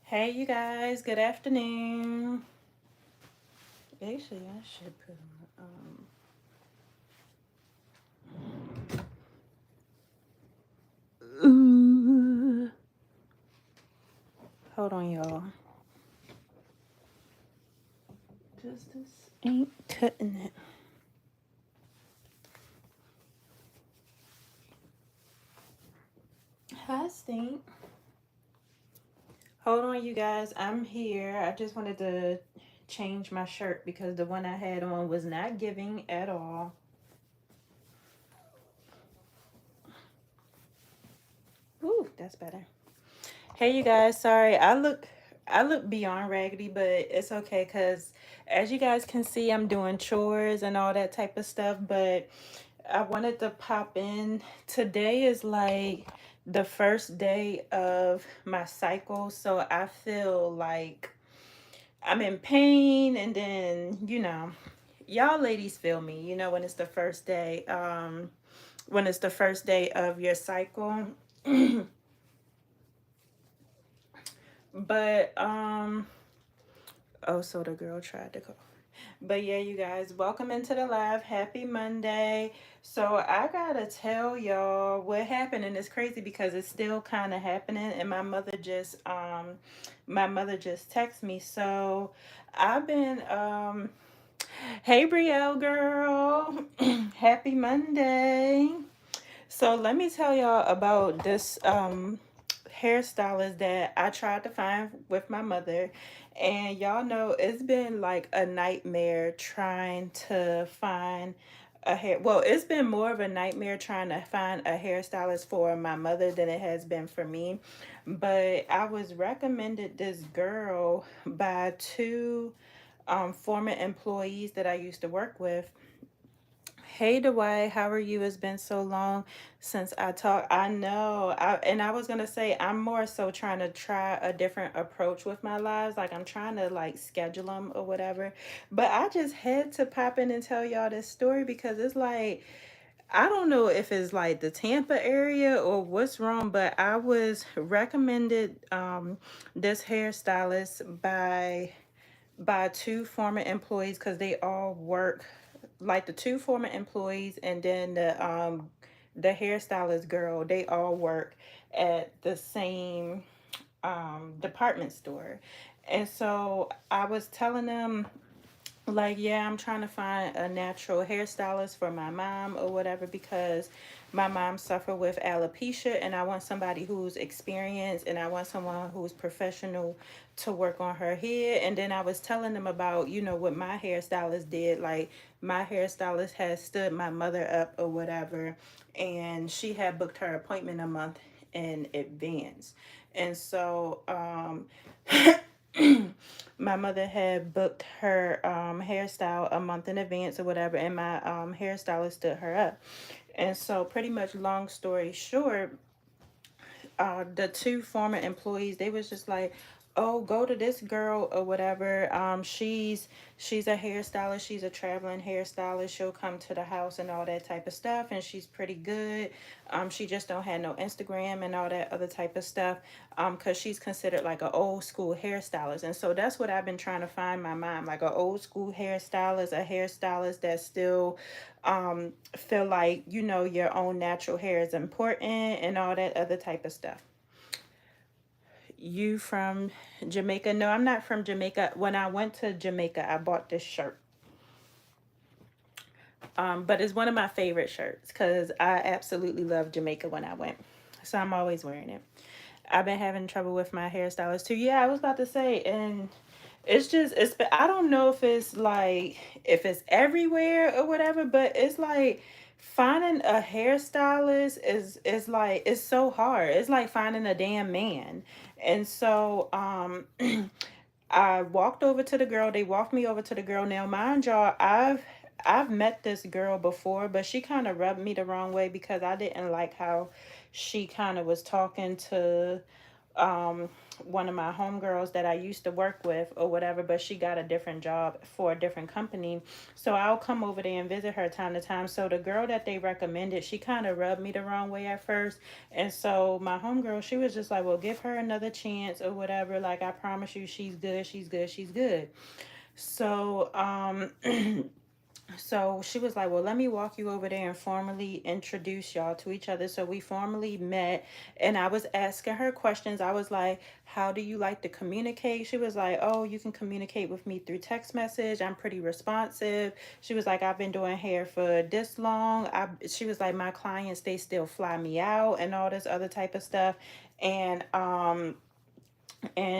Hey, you guys, good afternoon. Actually, I should put Ooh. Hold on, y'all. Just this ain't cutting it. Hi, Stink. Hold on, you guys. I'm here. I just wanted to change my shirt because the one I had on was not giving at all. Ooh, that's better. Hey, you guys. Sorry, I look beyond raggedy, but it's okay because as you guys can see, I'm doing chores and all that type of stuff. But I wanted to pop in. Today is like the first day of my cycle, so I feel like I'm in pain, and then y'all ladies feel me. When it's the first day, when it's the first day of your cycle. But oh, so the girl tried to call. But yeah, you guys, welcome into the live. Happy Monday. So I gotta tell y'all what happened, and it's crazy because it's still kind of happening. And my mother just texted me. So I've been hey Brielle girl, happy Monday. So let me tell y'all about this hairstylist that I tried to find with my mother. And y'all know it's been like a nightmare trying to find a hair. Well, it's been more of a nightmare trying to find a hairstylist for my mother than it has been for me. But I was recommended this girl by two former employees that I used to work with. Hey Dwight, how are you? It's been so long since I talked. I know. I was gonna say I'm more so trying to try a different approach with my lives. Like I'm trying to like schedule them or whatever. But I just had to pop in and tell y'all this story because it's like I don't know if it's like the Tampa area or what's wrong, but I was recommended this hairstylist by two former employees because they all work like the two former employees and then the hairstylist girl, they all work at the same department store. And so I was telling them like, yeah, I'm trying to find a natural hairstylist for my mom or whatever because my mom suffered with alopecia and I want somebody who's experienced and I want someone who's professional to work on her hair. And then I was telling them about, what my hairstylist did. Like my hairstylist had stood my mother up or whatever and she had booked her appointment a month in advance. And so my mother had booked her hairstyle a month in advance or whatever, and my hairstylist stood her up. And so, pretty much, long story short, the two former employees, they was just like, oh, go to this girl or whatever. She's a hairstylist, she's a traveling hairstylist, she'll come to the house and all that type of stuff, and she's pretty good. She just don't have no Instagram and all that other type of stuff, because she's considered like an old school hairstylist. And so that's what I've been trying to find my mom, like an old school hairstylist, a hairstylist that still feel like your own natural hair is important and all that other type of stuff. You from Jamaica? No, I'm not from Jamaica. When I went to Jamaica, I bought this shirt. But it's one of my favorite shirts because I absolutely loved Jamaica when I went. So I'm always wearing it. I've been having trouble with my hairstylist too. Yeah, I was about to say, and I don't know if it's like if it's everywhere or whatever, but it's like finding a hairstylist is like it's so hard. It's like finding a damn man. And so I walked over to the girl. They walked me over to the girl. Now, mind y'all, I've met this girl before, but she kind of rubbed me the wrong way because I didn't like how she kind of was talking to um one of my homegirls that I used to work with or whatever, but she got a different job for a different company. So I'll come over there and visit her time to time. So the girl that they recommended, she kind of rubbed me the wrong way at first. And so my homegirl, she was just like, well, give her another chance or whatever. Like, I promise you, she's good, she's good, she's good. So, so she was like, well, let me walk you over there and formally introduce y'all to each other. So we formally met, and I was asking her questions. I was like, how do you like to communicate? She was like, oh, you can communicate with me through text message. I'm pretty responsive. She was like, I've been doing hair for this long. She was like, my clients, they still fly me out and all this other type of stuff. And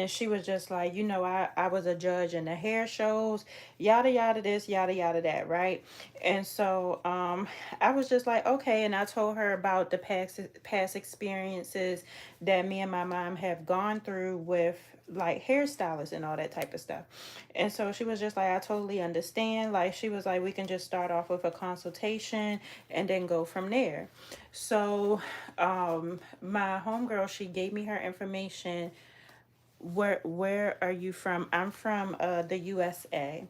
she was just like, I was a judge in the hair shows, yada yada this, yada yada that, right? And so I was just like, okay. And I told her about the past experiences that me and my mom have gone through with like hairstylists and all that type of stuff. And so she was just like, I totally understand. Like, she was like, we can just start off with a consultation and then go from there. So my homegirl, she gave me her information. Where are you from? I'm from the USA.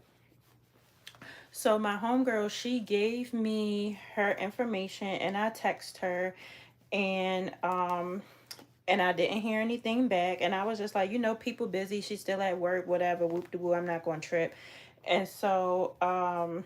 So my homegirl, she gave me her information and I text her, and I didn't hear anything back, and I was just like, people busy, she's still at work, whatever, whoop de woo, I'm not going to trip. And so I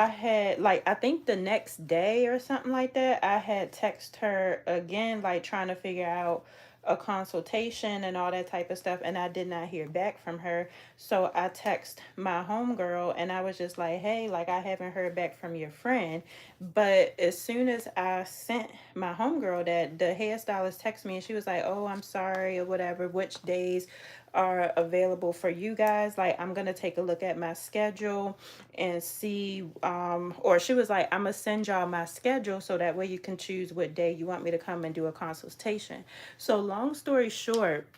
had, like, I think the next day or something like that, I had text her again, like trying to figure out a consultation and all that type of stuff, and I did not hear back from her. So I text my homegirl and I was just like, hey, like, I haven't heard back from your friend. But as soon as I sent my homegirl that, the hairstylist texted me and she was like, oh, I'm sorry or whatever, which days are available for you guys? Like, I'm gonna take a look at my schedule and see, or she was like, I'm gonna send y'all my schedule so that way you can choose what day you want me to come and do a consultation. So long story short,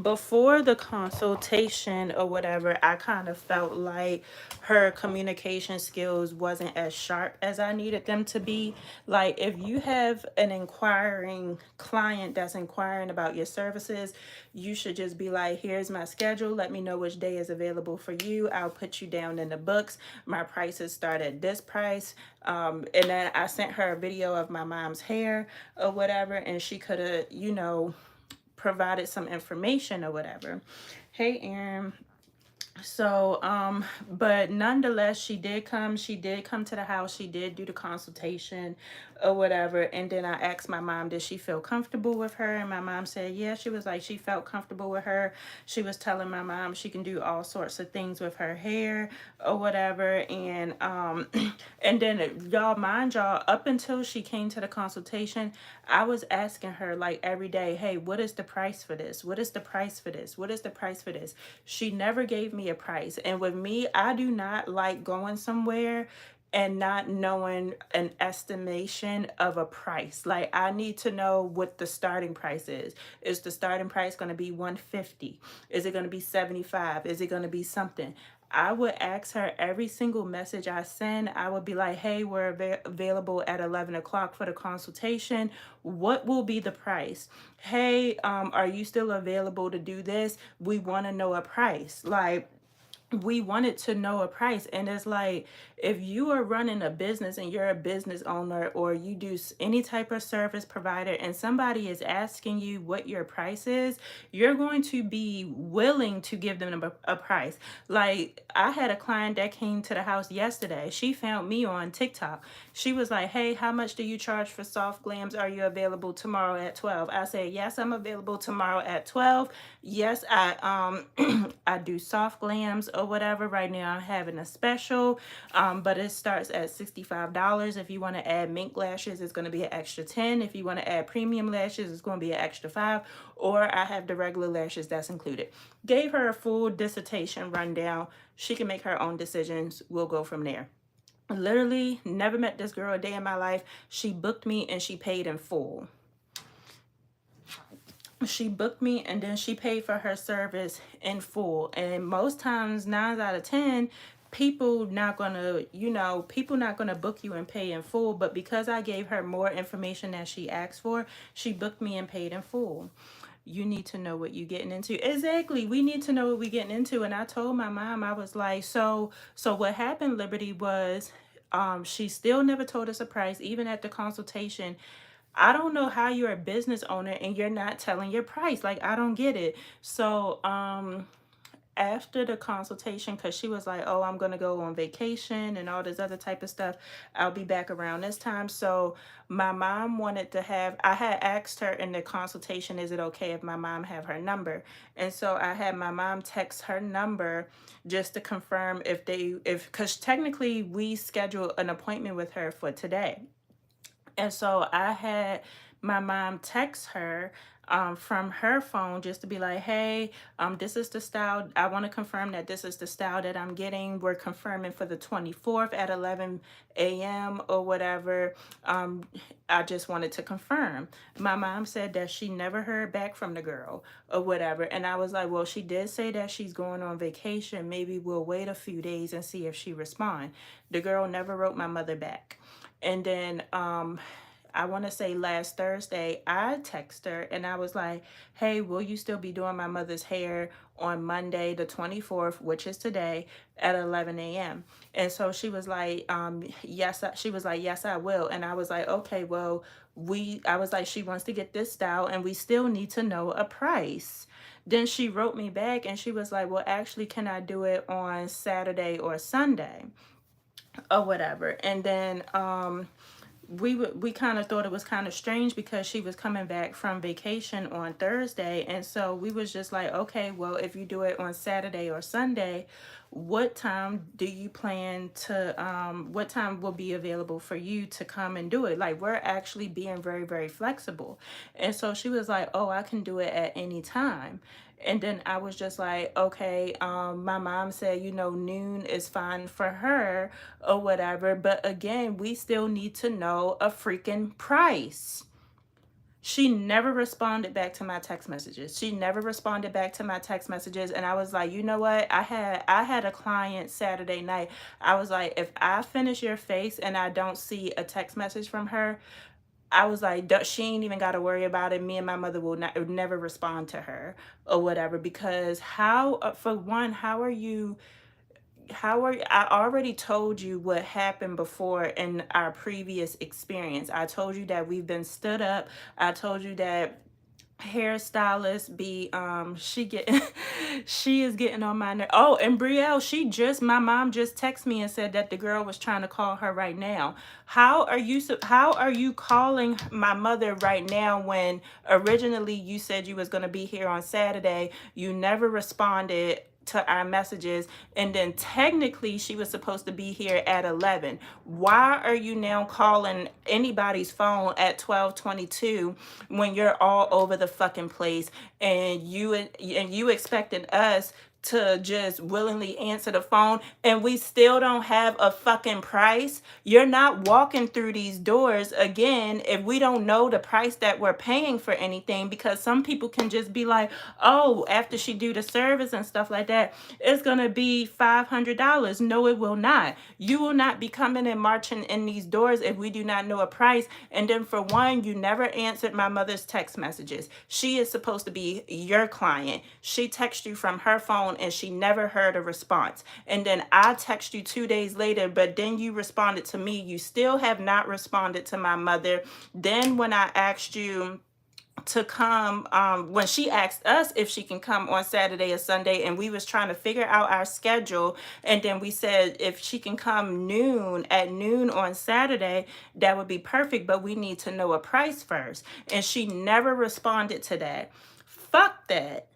before the consultation or whatever, I kind of felt like her communication skills wasn't as sharp as I needed them to be. Like, if you have an inquiring client that's inquiring about your services, you should just be like, here's my schedule. Let me know which day is available for you. I'll put you down in the books. My prices start at this price. And then I sent her a video of my mom's hair or whatever, and she could have, provided some information or whatever. Hey, Aaron. So but nonetheless, she did come to the house, she did do the consultation or whatever. And then I asked my mom, did she feel comfortable with her? And my mom said, yeah. She was like, she felt comfortable with her. She was telling my mom she can do all sorts of things with her hair or whatever. And and then, y'all, mind y'all, up until she came to the consultation, I was asking her like every day, hey, what is the price for this? What is the price for this? What is the price for this? She never gave me a price. And with me, I do not like going somewhere and not knowing an estimation of a price. Like, I need to know what the starting price is. Is the starting price going to be 150? Is it going to be 75? Is it going to be something? I would ask her every single message I send. I would be like, hey, we're available at 11 o'clock for the consultation. What will be the price? Hey, are you still available to do this? We want to know a price. Like, we wanted to know a price. And it's like, if you are running a business and you're a business owner, or you do any type of service provider, and somebody is asking you what your price is, you're going to be willing to give them a price. Like, I had a client that came to the house yesterday. She found me on TikTok. She was like, hey, how much do you charge for soft glams? Are you available tomorrow at 12? I said, yes, I'm available tomorrow at 12. Yes, I I do soft glams or whatever. Right now I'm having a special, but it starts at $65. If you want to add mink lashes, it's going to be an extra 10. If you want to add premium lashes, it's going to be an extra 5. Or I have the regular lashes that's included. Gave her a full dissertation rundown. She can make her own decisions. We'll go from there. Literally never met this girl a day in my life. She booked me and she paid in full. She booked me and then she paid for her service in full. And most times, 9 out of 10, people not gonna, people not gonna book you and pay in full. But because I gave her more information than she asked for, she booked me and paid in full. You need to know what you're getting into. Exactly. We need to know what we're getting into. And I told my mom, I was like, so what happened, Liberty, was she still never told us a price, even at the consultation. I don't know how you're a business owner and you're not telling your price. Like, I don't get it. So after the consultation, because she was like, oh, I'm going to go on vacation and all this other type of stuff, I'll be back around this time. So my mom wanted to have, I had asked her in the consultation, is it okay if my mom have her number? And so I had my mom text her number just to confirm because technically we scheduled an appointment with her for today. And so I had my mom text her from her phone just to be like, hey, this is the style. I want to confirm that this is the style that I'm getting. We're confirming for the 24th at 11 a.m. or whatever. I just wanted to confirm. My mom said that she never heard back from the girl or whatever. And I was like, well, she did say that she's going on vacation. Maybe we'll wait a few days and see if she responds. The girl never wrote my mother back. And then I want to say last Thursday, I texted her and I was like, hey, will you still be doing my mother's hair on Monday, the 24th, which is today, at 11 a.m.? And so she was like, yes, she was like, yes, I will. And I was like, okay, well, I was like, she wants to get this style and we still need to know a price. Then she wrote me back and she was like, well, actually, can I do it on Saturday or Sunday or whatever? And then we kind of thought it was kind of strange because she was coming back from vacation on Thursday. And so we was just like, okay, well, if you do it on Saturday or Sunday, what time do you plan to what time will be available for you to come and do it? Like, we're actually being very, very flexible. And so she was like, oh, I can do it at any time. And then I was just like, okay, my mom said, noon is fine for her or whatever. But again, we still need to know a freaking price. She never responded back to my text messages. She never responded back to my text messages. And I was like, you know what? I had a client Saturday night. I was like, if I finish your face and I don't see a text message from her, I was like, she ain't even got to worry about it. Me and my mother will never respond to her or whatever. Because for one, I already told you what happened before in our previous experience. I told you that we've been stood up. I told you that hairstylist be she is getting on my nerve. Oh, and Brielle, my mom just texted me and said that the girl was trying to call her right now. How are you calling my mother right now when originally you said you was going to be here on Saturday? You never responded to our messages, and then technically she was supposed to be here at 11. Why are you now calling anybody's phone at 12:22 when you're all over the fucking place, and you expected us to just willingly answer the phone, and we still don't have a fucking price? You're not walking through these doors again if we don't know the price that we're paying for anything, because some people can just be like, oh, after she do the service and stuff like that, it's gonna be $500. No, it will not. You will not be coming and marching in these doors if we do not know a price. And then for one, you never answered my mother's text messages. She is supposed to be your client. She texted you from her phone and she never heard a response. And then I text you 2 days later, but then you responded to me. You still have not responded to my mother. Then when I asked you to come, when she asked us if she can come on Saturday or Sunday, and we was trying to figure out our schedule, and then we said if she can come at noon on Saturday, that would be perfect, but we need to know a price first. And she never responded to that. Fuck that.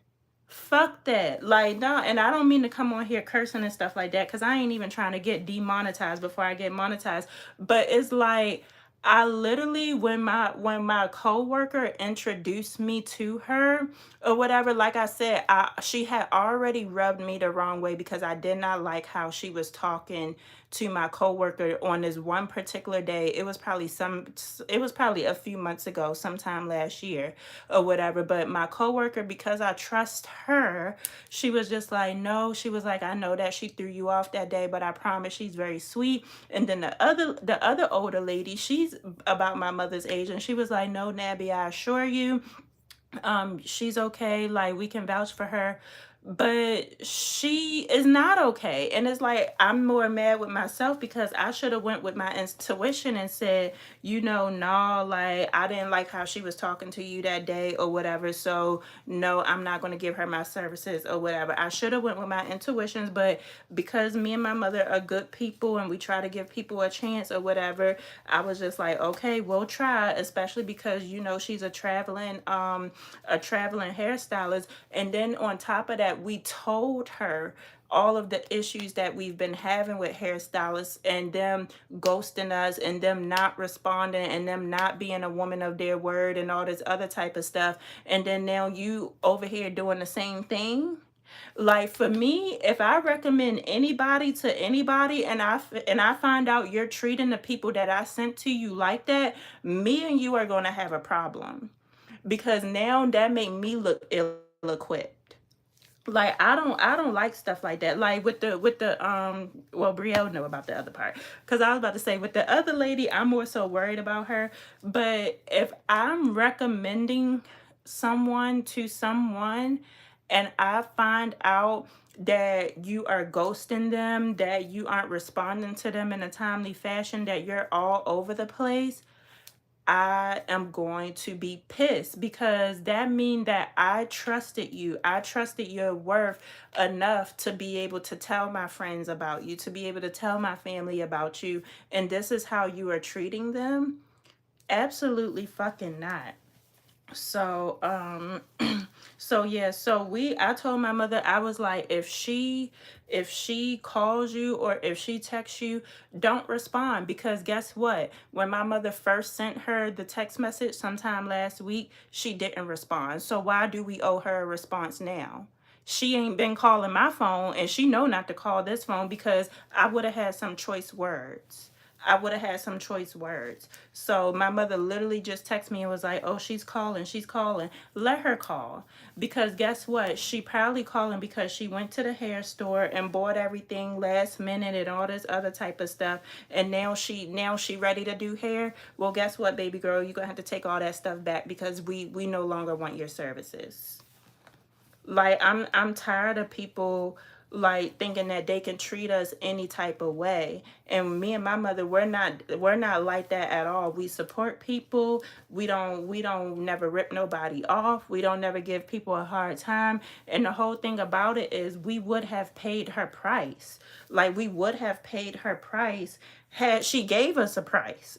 Fuck that. Like, no, and I don't mean to come on here cursing and stuff like that, because I ain't even trying to get demonetized before I get monetized. But it's like, I literally, when my coworker introduced me to her or whatever, like I said, she had already rubbed me the wrong way because I did not like how she was talking to my coworker on this one particular day. It was probably a few months ago, sometime last year or whatever. But my coworker, because I trust her, she was just like, no, she was like, I know that she threw you off that day, but I promise she's very sweet. And then the other older lady, she's about my mother's age, and she was like, no, Nabby, I assure you, she's okay, like we can vouch for her, but she is not okay. And it's like I'm more mad with myself because I should have went with my intuition and said, nah, like I didn't like how she was talking to you that day or whatever, so no, I'm not going to give her my services or whatever. I should have went with my intuitions, but because me and my mother are good people and we try to give people a chance or whatever, I was just like, okay, we'll try, especially because she's a traveling hairstylist. And then on top of that, we told her all of the issues that we've been having with hairstylists and them ghosting us and them not responding and them not being a woman of their word and all this other type of stuff. And then now you over here doing the same thing. Like for me, if I recommend anybody to anybody and I find out you're treating the people that I sent to you like that, me and you are going to have a problem, because now that made me look ill-equipped. Like I don't like stuff like that. Like with the well, Brielle know about the other part, because I was about to say with the other lady, I'm more so worried about her. But if I'm recommending someone to someone and I find out that you are ghosting them, that you aren't responding to them in a timely fashion, that you're all over the place, I am going to be pissed, because that means that I trusted you. I trusted your worth enough to be able to tell my friends about you, to be able to tell my family about you, and this is how you are treating them? Absolutely fucking not. So so yeah, so I told my mother, I was like, if she calls you or if she texts you, don't respond, because guess what, when my mother first sent her the text message sometime last week, she didn't respond. So why do we owe her a response now? She ain't been calling my phone, and she know not to call this phone, because I would have had some choice words. I would have had some choice words. So my mother literally just texted me and was like, oh, she's calling. She's calling. Let her call. Because guess what? She probably calling because she went to the hair store and bought everything last minute and all this other type of stuff. And now she ready to do hair. Well, guess what, baby girl? You're gonna have to take all that stuff back, because we no longer want your services. Like I'm tired of people like thinking that they can treat us any type of way. And me and my mother, we're not like that at all. We support people. We don't never rip nobody off. We don't never give people a hard time. And the whole thing about it is we would have paid her price. Like we would have paid her price had she gave us a price.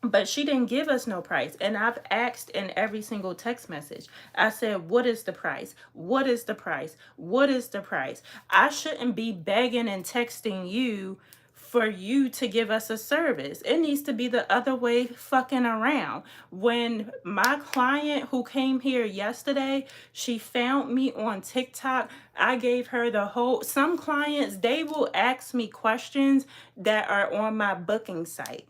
But she didn't give us no price. And I've asked in every single text message. I said, what is the price? What is the price? What is the price? I shouldn't be begging and texting you for you to give us a service. It needs to be the other way fucking around. When my client who came here yesterday, she found me on TikTok. I gave her the whole, some clients, they will ask me questions that are on my booking site.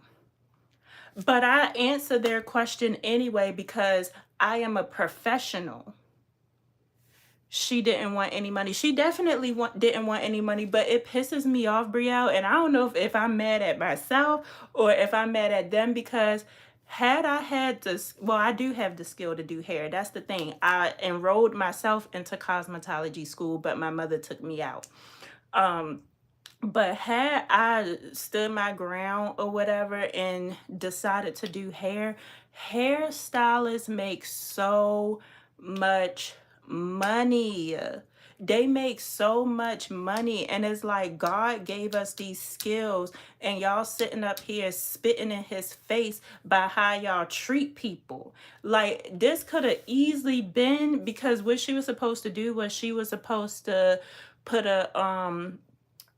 But I answer their question anyway, because I am a professional. She didn't want any money. She definitely didn't want any money, but it pisses me off, Brielle. And I don't know if I'm mad at myself or if I'm mad at them, because had I had this, well, I do have the skill to do hair. That's the thing. I enrolled myself into cosmetology school, but my mother took me out. Um, but had I stood my ground or whatever and decided to do hair, hairstylists make so much money. They make so much money. And it's like God gave us these skills, and y'all sitting up here spitting in his face by how y'all treat people. Like this could have easily been, because what she was supposed to do was she was supposed to put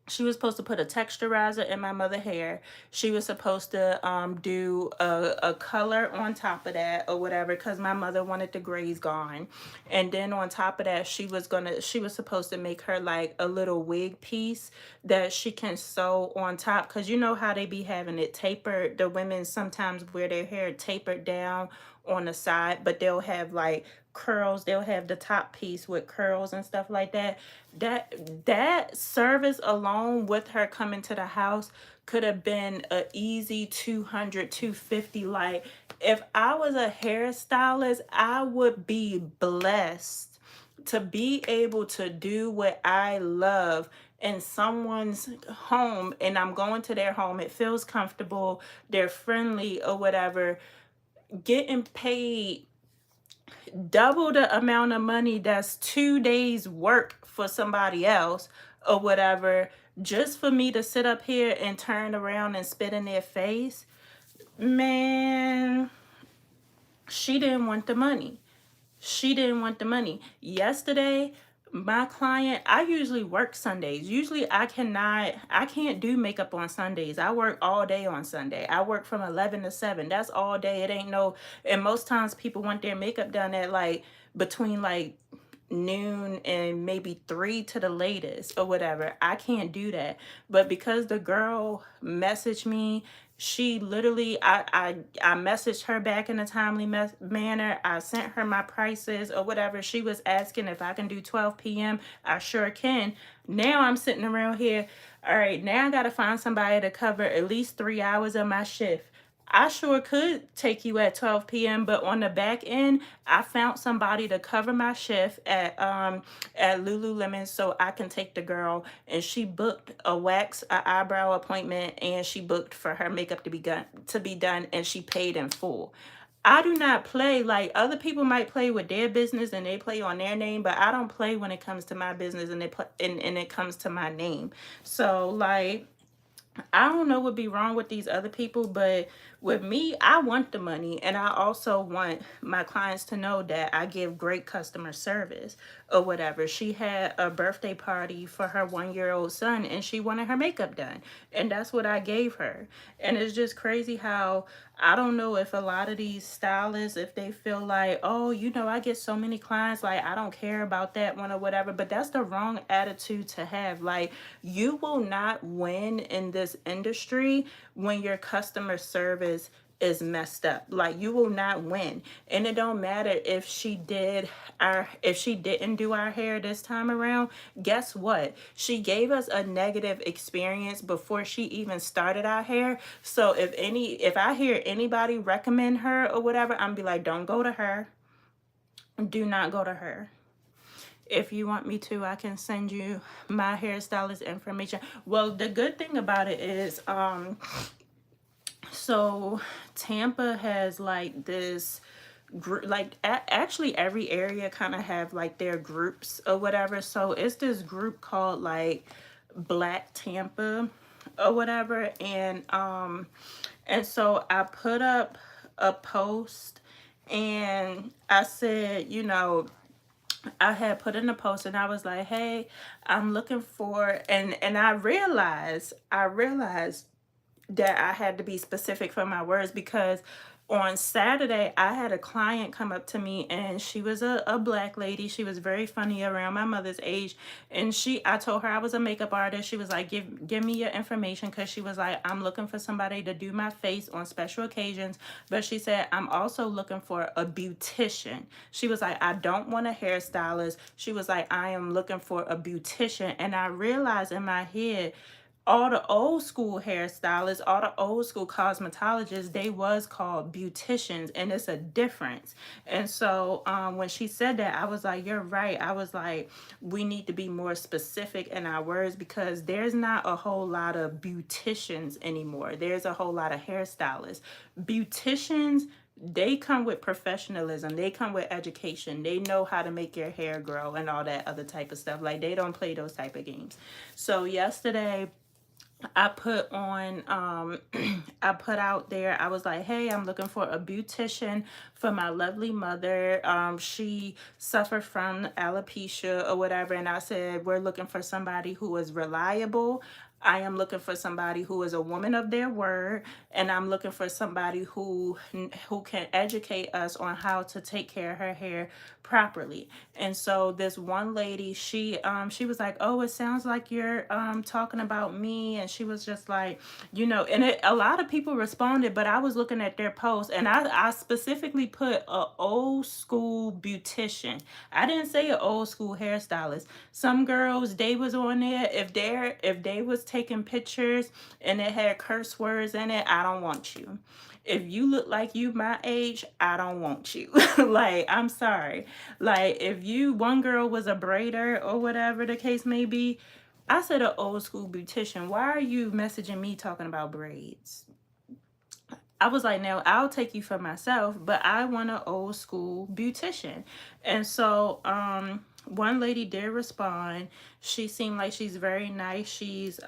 She was supposed to put a texturizer in my mother hair. She was supposed to do a color on top of that or whatever, because my mother wanted the grays gone. And then on top of that, she was supposed to make her like a little wig piece that she can sew on top, because you know how they be having it tapered. The women sometimes wear their hair tapered down on the side, but they'll have like curls. They'll have the top piece with curls and stuff like that. That service alone, with her coming to the house, could have been a easy 200, 250. Like, if I was a hairstylist, I would be blessed to be able to do what I love in someone's home, and I'm going to their home, it feels comfortable, they're friendly or whatever, getting paid double the amount of money that's 2 days work for somebody else or whatever, just for me to sit up here and turn around and spit in their face. Man, she didn't want the money. She didn't want the money. Yesterday, my client, I usually work Sundays. Usually I can't do makeup on Sundays. I work all day on Sunday. I work from 11 to 7. That's all day. It ain't no, and most times people want their makeup done at like between like noon and maybe 3 to the latest or whatever. I can't do that. But because the girl messaged me, she literally, I messaged her back in a timely manner. I sent her my prices or whatever. She was asking if I can do 12 p.m. I sure can. Now I'm sitting around here. All right, now I got to find somebody to cover at least 3 hours of my shift. I sure could take you at 12 p.m., but on the back end, I found somebody to cover my shift at Lululemon so I can take the girl, and she booked a eyebrow appointment, and she booked for her makeup to be done, and she paid in full. I do not play. Like, other people might play with their business and they play on their name, but I don't play when it comes to my business and it comes to my name. So like, I don't know what be wrong with these other people, but with me, I want the money, and I also want my clients to know that I give great customer service or whatever. She had a birthday party for her 1 year old son, and she wanted her makeup done, and that's what I gave her. And it's just crazy how, I don't know if a lot of these stylists, if they feel like, oh, you know, I get so many clients, like I don't care about that one or whatever, but that's the wrong attitude to have. Like, you will not win in this industry when your customer service is messed up. Like, you will not win. And it don't matter if she didn't do our hair this time around. Guess what? She gave us a negative experience before she even started our hair. So if I hear anybody recommend her or whatever, I'm be like, don't go to her. Do not go to her. If you want me to, I can send you my hairstylist information. Well, the good thing about it is, so Tampa has like this group, like actually every area kind of have like their groups or whatever. So it's this group called like Black Tampa or whatever. And so I put up a post, and I said, you know, I had put in a post, and I was like, hey, I'm looking for, and I realized that I had to be specific for my words, because on Saturday I had a client come up to me, and she was a black lady. She was very funny, around my mother's age, and I told her I was a makeup artist. She was like, give me your information, because she was like, I'm looking for somebody to do my face on special occasions, but she said, I'm also looking for a beautician. She was like, I don't want a hairstylist. She was like, I am looking for a beautician. And I realized in my head, all the old school hairstylists, all the old school cosmetologists, they was called beauticians, and it's a difference. And so when she said that, I was like, you're right. I was like, we need to be more specific in our words, because there's not a whole lot of beauticians anymore. There's a whole lot of hairstylists. Beauticians, they come with professionalism, they come with education, they know how to make your hair grow and all that other type of stuff. Like, they don't play those type of games. So yesterday, I put on I put out there, I was like, hey, I'm looking for a beautician for my lovely mother. She suffered from alopecia or whatever, and I said we're looking for somebody who is reliable. I am looking for somebody who is a woman of their word, and I'm looking for somebody who can educate us on how to take care of her hair properly. And so this one lady, she was like, oh, it sounds like you're talking about me. And she was just like, and a lot of people responded, but I was looking at their posts, and I specifically put a old school beautician. I didn't say an old school hairstylist. Some girls, they was on there, if they was taking pictures and it had curse words in it, I don't want you. If you look like you my age, I don't want you. Like, I'm sorry. Like, if one girl was a braider or whatever the case may be, I said an old school beautician. Why are you messaging me talking about braids? I was like, now I'll take you for myself, but I want an old school beautician. And so, one lady did respond. She seemed like she's very nice. She's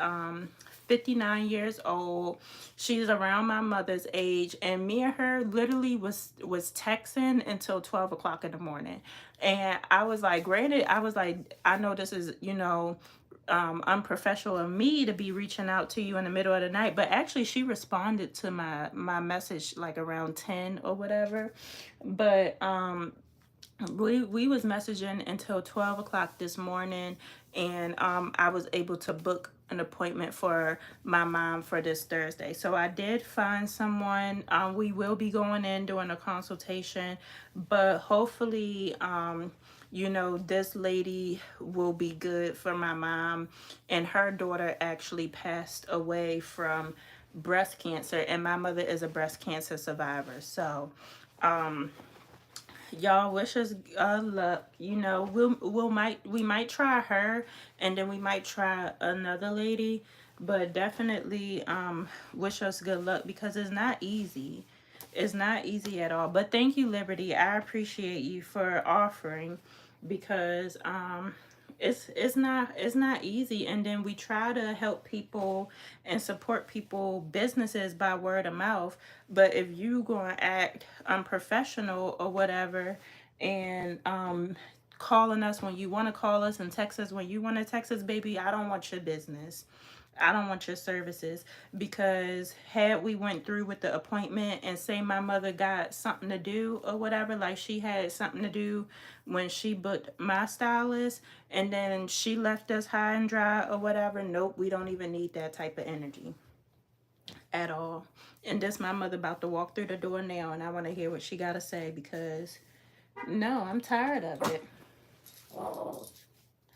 59 years old. She's around my mother's age, and me and her literally was texting until 12 o'clock in the morning. And I was like, granted, I was like, I know this is, unprofessional of me to be reaching out to you in the middle of the night, but actually she responded to my message like around 10 or whatever. But we was messaging until 12 o'clock this morning, and I was able to book an appointment for my mom for this Thursday. So I did find someone. We will be going in doing a consultation, but hopefully this lady will be good for my mom. And her daughter actually passed away from breast cancer, and my mother is a breast cancer survivor. So y'all wish us luck. We might try her, and then we might try another lady, but definitely wish us good luck, because it's not easy. It's not easy at all. But thank you, Liberty. I appreciate you for offering, because it's not easy. And then we try to help people and support people businesses by word of mouth, but if you gonna act unprofessional or whatever, and calling us when you want to call us and text us when you want to text us, baby, I don't want your business. I don't want your services. Because had we went through with the appointment, and say my mother got something to do or whatever, like she had something to do when she booked my stylist, and then she left us high and dry or whatever, nope, we don't even need that type of energy at all. And this my mother about to walk through the door now, and I want to hear what she got to say, because no, I'm tired of it.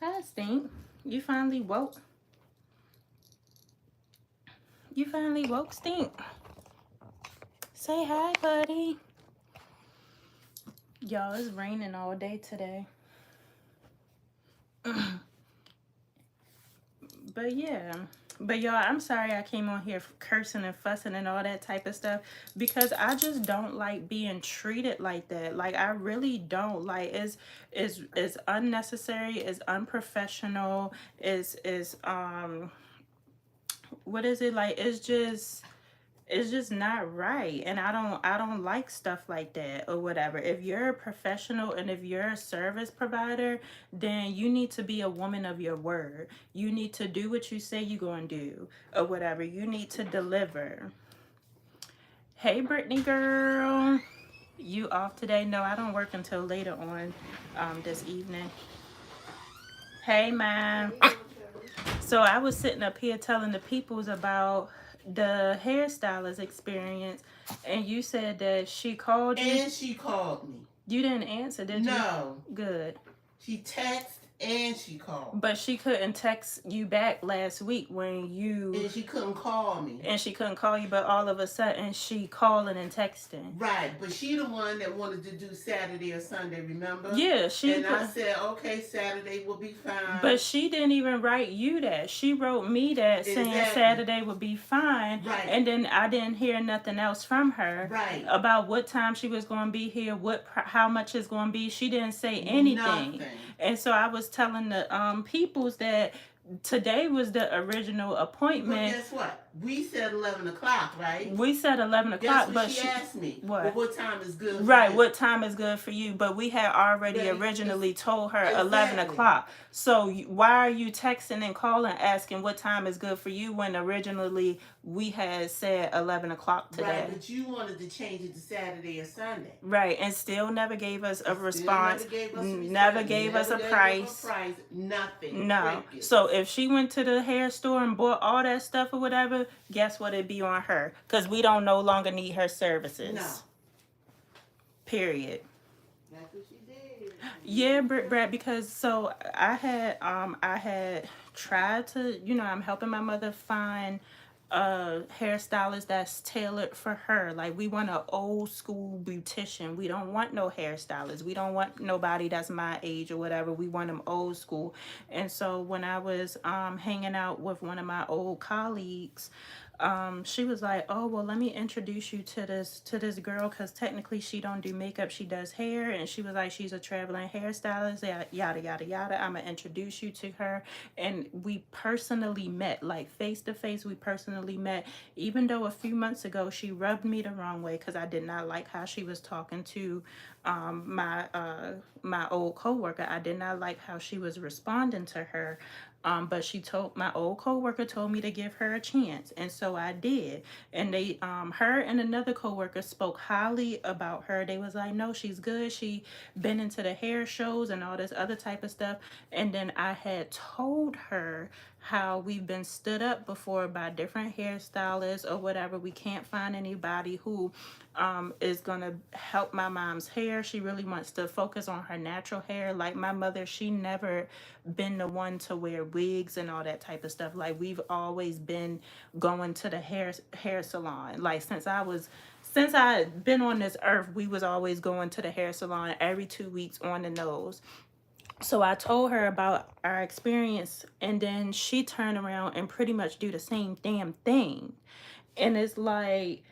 Hi, Stink. You finally woke. You finally woke, Stink. Say hi, buddy. Y'all, it's raining all day today. But yeah. But y'all, I'm sorry I came on here cursing and fussing and all that type of stuff, because I just don't like being treated like that. Like, I really don't. Like, it's unnecessary, it's unprofessional, is what is it, like, it's just not right. And I don't like stuff like that or whatever. If you're a professional and if you're a service provider, then you need to be a woman of your word. You need to do what you say you're going to do or whatever. You need to deliver. Hey, Brittany girl. You off today? No, I don't work until later on this evening. Hey, man. So I was sitting up here telling the peoples about the hairstylist experience, and you said that she called you. And she called me. You didn't answer, did you? No. Good. She texted and she called. But she couldn't text you back last week when you... And she couldn't call me. And she couldn't call you, but all of a sudden she calling and texting. Right, but she the one that wanted to do Saturday or Sunday, remember? Yeah, she... And I said, okay, Saturday will be fine. But she didn't even write you that. She wrote me that, saying Saturday would be fine. Right. And then I didn't hear nothing else from her. Right. About what time she was going to be here, how much it's going to be. She didn't say anything. Nothing. And so I was telling the peoples that today was the original Well, appointment. guess what? We said 11 o'clock, right? We said Guess 11 o'clock, what but she asked me? Well, what? what time is good for Right, you? what time is good for you? But we had already Ready? originally told her 11 Exactly. o'clock. So why are you texting and calling asking what time is good for you when originally we had said 11 o'clock Right, today? but you wanted to change it to Saturday or Sunday. Right, and still never gave us a And still never response, gave us a never response. gave us Never a gave up a price. price. Nothing. No. So Crickets. if she went to the hair store and bought all that stuff or whatever, guess what? It'd be on her. Because we don't no longer need her No. services. Period. That's what she did. Yeah, Brad, because so I had tried to, I'm helping my mother find a hairstylist that's tailored for her. Like we want an old school beautician. We don't want no hairstylist. We don't want nobody that's my age or whatever. We want them old school. And so when I was hanging out with one of my old colleagues, she was like, "Oh well, let me introduce you to this girl because technically she don't do makeup, she does hair." And she was like, "She's a traveling hairstylist, yada yada yada. I'm gonna introduce you to her." And we personally met, like face to face. We personally met, even though a few months ago she rubbed me the wrong way because I did not like how she was talking to my old coworker. I did not like how she was responding to her. But my old coworker told me to give her a chance, and so I did. And her and another coworker spoke highly about her. They was like, "No, she's good. She been into the hair shows and all this other type of stuff." And then I had told her how we've been stood up before by different hairstylists or whatever. We can't find anybody who is gonna help my mom's hair. She really wants to focus on her natural hair. Like my mother, she never been the one to wear wigs and all that type of stuff. Like we've always been going to the hair salon. Like since I been on this earth, we was always going to the hair salon every 2 weeks on the nose. So I told her about our experience, and then she turned around and pretty much do the same damn thing. And it's like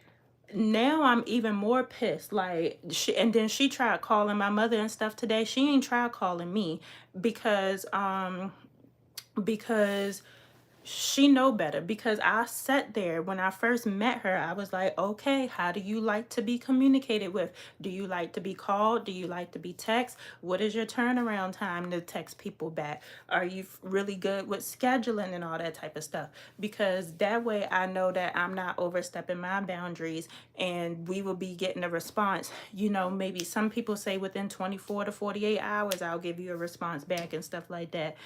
now I'm even more pissed. Like and then she tried calling my mother and stuff today. She ain't tried calling me because because she know better. Because I sat there when I first met her, I was like, "Okay, how do you like to be communicated with? Do you like to be called? Do you like to be text? What is your turnaround time to text people back? Are you really good with scheduling and all that type of stuff?" Because that way I know that I'm not overstepping my boundaries, and we will be getting a response. Maybe some people say within 24 to 48 hours I'll give you a response back and stuff like that.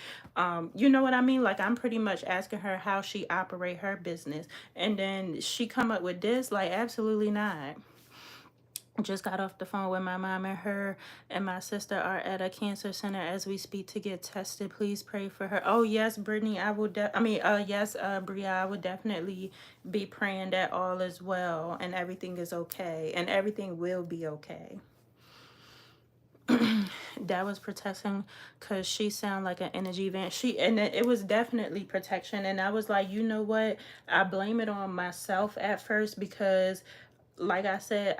You know what I mean? Like I'm pretty much asking her how she operate her business, and then she come up with this. Like absolutely not. Just got off the phone with my mom, and her and my sister are at a cancer center as we speak to get tested. Please pray for her. Oh yes, Brittany, I will. Yes, Bria, I would definitely be praying that all is well and everything is okay, and everything will be okay. That was protection because she sounded like an energy vent. It was definitely protection. And I was like, you know what? I blame it on myself at first because like I said,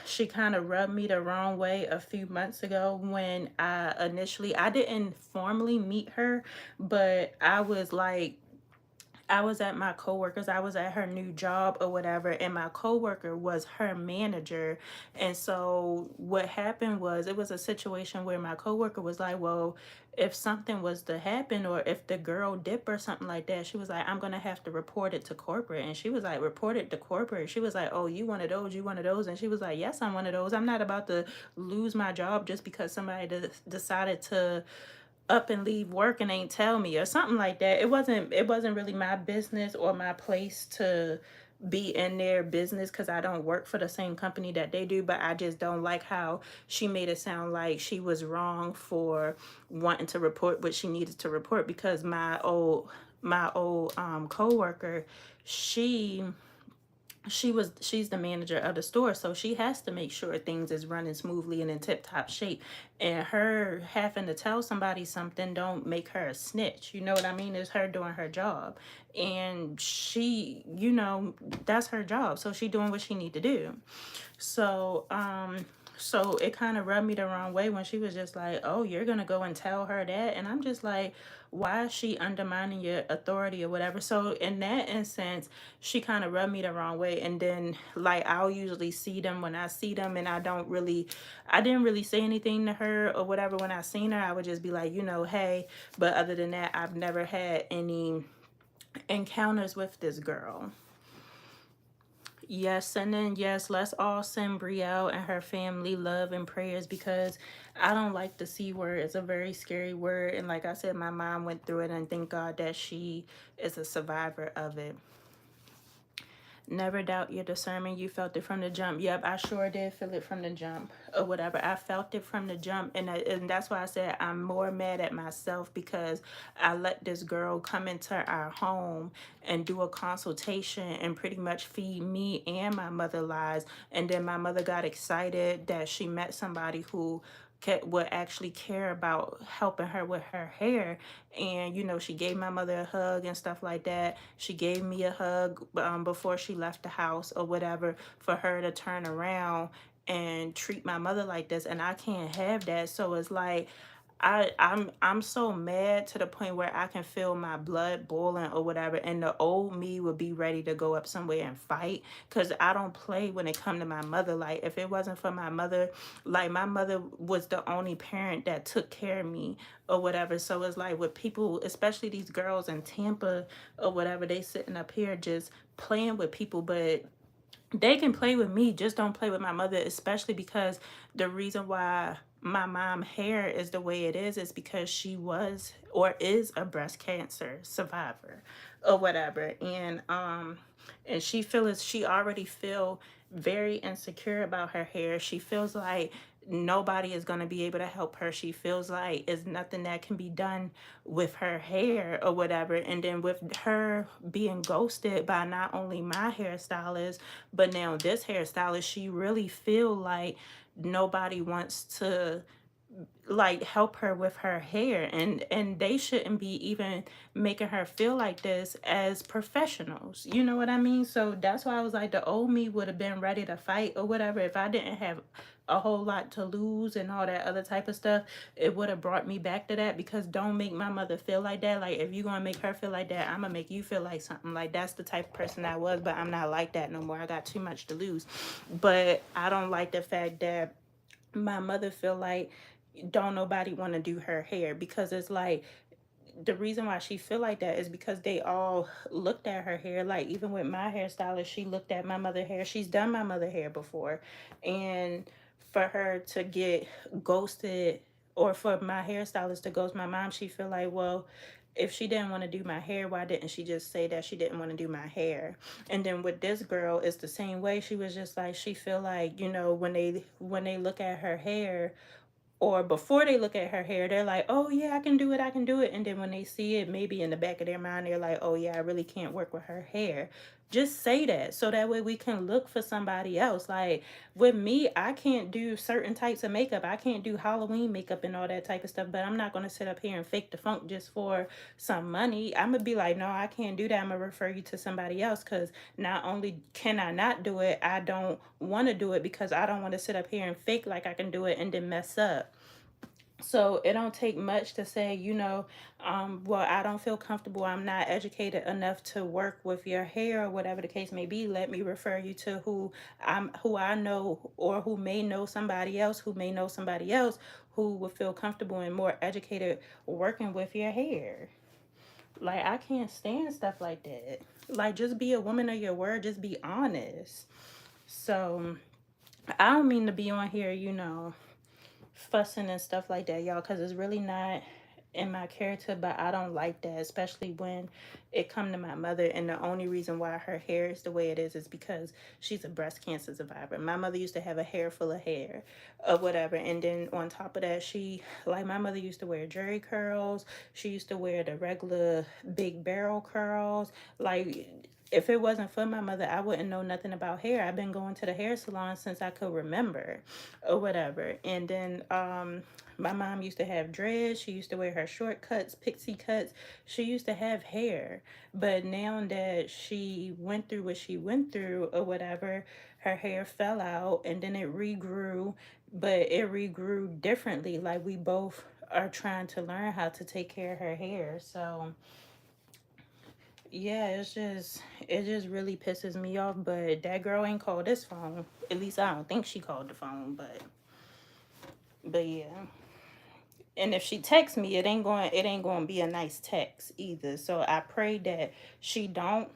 she kind of rubbed me the wrong way a few months ago when I didn't formally meet her, but I was at my coworker's, I was at her new job or whatever, and my coworker was her manager. And so what happened was it was a situation where my coworker was like, "Well, if something was to happen or if the girl dip or something like that," she was like, "I'm gonna have to report it to corporate." And she was like, "Report it to corporate?" She was like, "Oh, you one of those, you one of those." And she was like, "Yes, I'm one of those. I'm not about to lose my job just because somebody decided to up and leave work and ain't tell me," or something like that. It wasn't really my business or my place to be in their business because I don't work for the same company that they do. But I just don't like how she made it sound like she was wrong for wanting to report what she needed to report, because my old coworker, she she's the manager of the store, so she has to make sure things is running smoothly and in tip top shape. And her having to tell somebody something don't make her a snitch. You know what I mean? It's her doing her job, and that's her job. So she doing what she need to do. So So it kind of rubbed me the wrong way when she was just like, oh, you're going to go and tell her that. And I'm just like, why is she undermining your authority or whatever? So in that instance, she kind of rubbed me the wrong way. And then, like, I'll usually see them when I see them, and I didn't really say anything to her or whatever. When I seen her, I would just be like, hey. But other than that, I've never had any encounters with this girl. Yes, and then yes, let's all send Brielle and her family love and prayers, because I don't like the C word. It's a very scary word. And like I said, my mom went through it, and thank God that she is a survivor of it. Never doubt your discernment. You felt it from the jump. Yep, I sure did feel it from the jump or whatever. I felt it from the jump. And that's why I said I'm more mad at myself, because I let this girl come into our home and do a consultation and pretty much feed me and my mother lies. And then my mother got excited that she met somebody who would actually care about helping her with her hair. And she gave my mother a hug and stuff like that. She gave me a hug before she left the house or whatever, for her to turn around and treat my mother like this, and I can't have that. So it's like I'm so mad to the point where I can feel my blood boiling or whatever, and the old me would be ready to go up somewhere and fight, because I don't play when it come to my mother. Like, if it wasn't for my mother, like, my mother was the only parent that took care of me or whatever. So it's like, with people, especially these girls in Tampa or whatever, they sitting up here just playing with people, but they can play with me, just don't play with my mother. Especially because the reason why my mom hair is the way it is because she was or is a breast cancer survivor or whatever. And she already feel very insecure about her hair. She feels like nobody is going to be able to help her. She feels like it's nothing that can be done with her hair or whatever. And then with her being ghosted by not only my hairstylist, but now this hairstylist, she really feel like nobody wants to, like, help her with her hair. And they shouldn't be even making her feel like this as professionals, you know what I mean? So that's why I was like, the old me would have been ready to fight or whatever. If I didn't have a whole lot to lose and all that other type of stuff, it would have brought me back to that. Because don't make my mother feel like that. Like, if you're gonna make her feel like that, I'm gonna make you feel like something. Like, that's the type of person I was, but I'm not like that no more. I got too much to lose. But I don't like the fact that my mother feel like don't nobody want to do her hair, because it's like, the reason why she feel like that is because they all looked at her hair. Like, even with my hairstylist, she looked at my mother hair. She's done my mother hair before. And for her to get ghosted, or for my hairstylist to ghost my mom, she feel like, well, if she didn't want to do my hair, why didn't she just say that she didn't want to do my hair? And then with this girl, it's the same way. She was just like, she feel like, when they look at her hair, or before they look at her hair, they're like, oh yeah, I can do it, I can do it. And then when they see it, maybe in the back of their mind, they're like, oh yeah, I really can't work with her hair. Just say that, so that way we can look for somebody else. Like, with me, I can't do certain types of makeup. I can't do Halloween makeup and all that type of stuff, but I'm not going to sit up here and fake the funk just for some money. I'm going to be like, no, I can't do that. I'm going to refer you to somebody else, because not only can I not do it, I don't want to do it, because I don't want to sit up here and fake like I can do it and then mess up. So it don't take much to say, well, I don't feel comfortable, I'm not educated enough to work with your hair, or whatever the case may be. Let me refer you to who I know, or who may know somebody else, who may know somebody else who would feel comfortable and more educated working with your hair. Like, I can't stand stuff like that. Like, just be a woman of your word, just be honest. So I don't mean to be on here, fussing and stuff like that, y'all, because it's really not in my character. But I don't like that, especially when it come to my mother. And the only reason why her hair is the way it is because she's a breast cancer survivor. My mother used to have a hair full of hair or whatever. And then on top of that, my mother used to wear jerry curls. She used to wear the regular big barrel curls. Like, if it wasn't for my mother, I wouldn't know nothing about hair. I've been going to the hair salon since I could remember or whatever. And then my mom used to have dreads. She used to wear her short cuts, pixie cuts. She used to have hair. But now that she went through what she went through or whatever, her hair fell out and then it regrew but it regrew differently. Like we both are trying to learn how to take care of her hair. So yeah, it just really pisses me off. But that girl ain't called this phone. At least I don't think she called the phone. But yeah. And if she texts me, it ain't going to be a nice text either. So I pray that she don't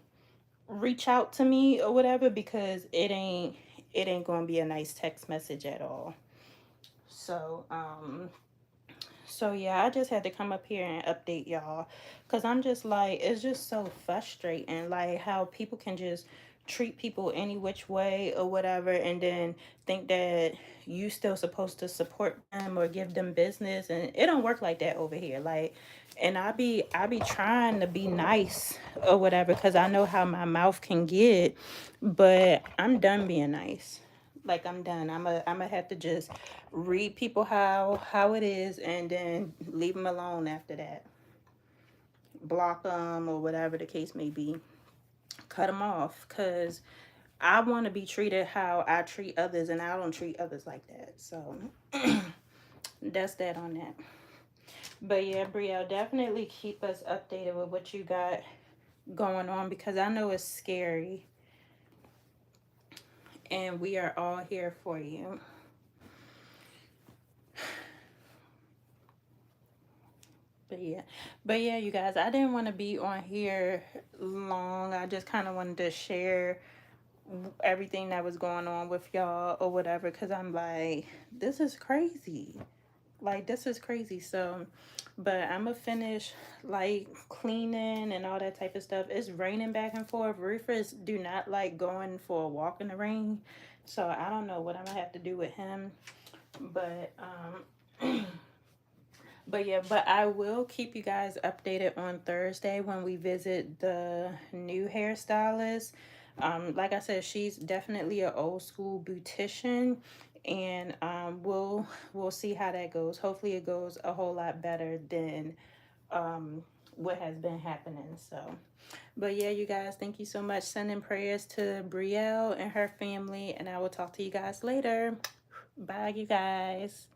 reach out to me or whatever, because it ain't going to be a nice text message at all. So so yeah, I just had to come up here and update y'all, cuz I'm just like, it's just so frustrating, like how people can just treat people any which way or whatever, and then think that you still supposed to support them or give them business, and it don't work like that over here. Like, and I be trying to be nice or whatever, cuz I know how my mouth can get, but I'm done being nice. Like, I'm done. I'm gonna have to just read people how it is, and then leave them alone after that. Block them or whatever the case may be. Cut them off, cuz I want to be treated how I treat others, and I don't treat others like that. So that's that on that. But yeah, Brielle, definitely keep us updated with what you got going on, because I know it's scary, and we are all here for you. But yeah, you guys, I didn't want to be on here long. I just kind of wanted to share everything that was going on with y'all or whatever, because I'm like, this is crazy. Like, this is crazy. So, but I'm gonna finish like cleaning and all that type of stuff. It's raining back and forth. Rufus do not like going for a walk in the rain, so I don't know what I'm gonna have to do with him. But but yeah, but I will keep you guys updated on Thursday when we visit the new hairstylist. Like I said, she's definitely an old school beautician, and we'll see how that goes. Hopefully, it goes a whole lot better than um, what has been happening. So, but yeah, you guys, thank you so much. Sending prayers to Brielle and her family, and I will talk to you guys later. Bye, you guys.